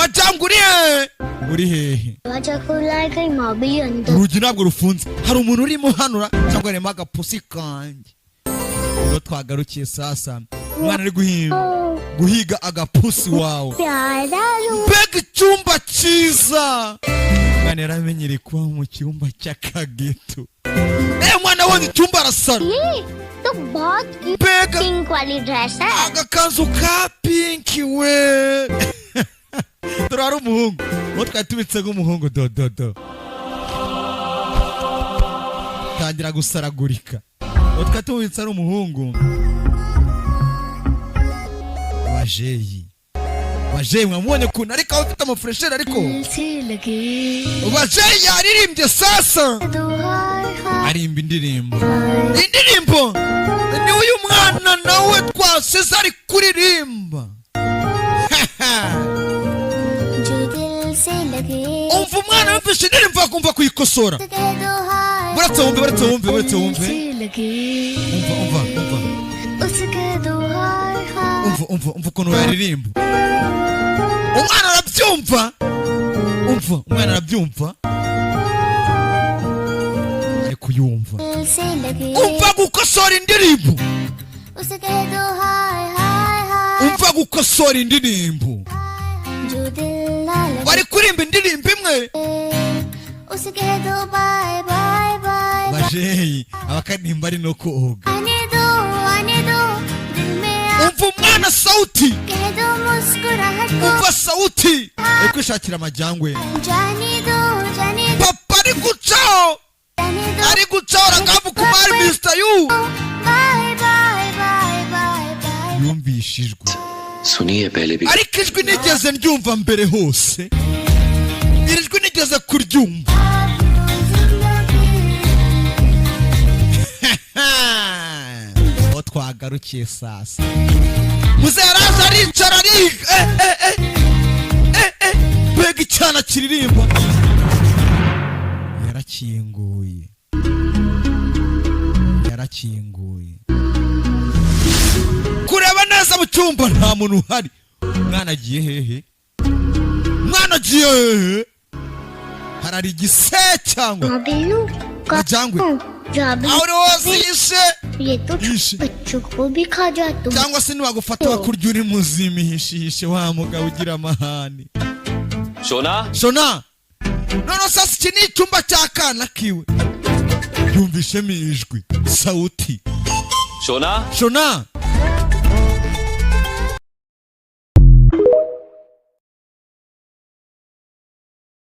Majyangwe uri hehe? Wacha kula kay mabili ando. Urugi ntabwo rufunze. Hari umuntu urimo hanura cyangwa arimo agapusi kanjye. Rero twagarukiye sasa. Umwana ari guhiga agapusi wawe. Mbega icyumba cyiza. Mwana yaramenyereye kuba mu cyumba cy'akageto. Mwana wonye icyumba arasara. तो बहुत पिंक वाली ड्रेस है agakanzu ka pink we turara umuhungu wo twatubitse nk'umuhungu dododo tangira gusaragurika wo twatubitse ari umuhungu wajeyi mwamubonye kuntu ariko afite amafuresheri ariko wajeyi yaririmbye sasa arimba indirimbo ni uyu mwana nawe twasize ari kuririmba umva umwana wumvishe indirimbo akumva kuyikosora buretse wumve umva ukuntu yaririmba umwana arabyumva kuyumva umva gukosora indirimbo bari kurimba indirimbo imwe bajeyi abakanimba ari no koga umva umwana sauti ari kwishakira amajyangwe papa ari gucaho ragavu kumari Mr. You yumvishijwe ariko ijwi nigeze ndyumva mbere hose iri jwi nigeze kuryumva o twagarukiye sasa muzeraza aricara mbega icyana kiririmba yarakinguye kureba neza mu cyumba nta muntu uhari mwana agiye hehe harari igise cyangwa majyangwe aho hose yishe cyangwa se niwagufata wakurya uri muzima hishe wa mugabo ugira amahane shona none sasa iki ni icyumba cy'akana kiwe yumvishemo ijwi sauti shona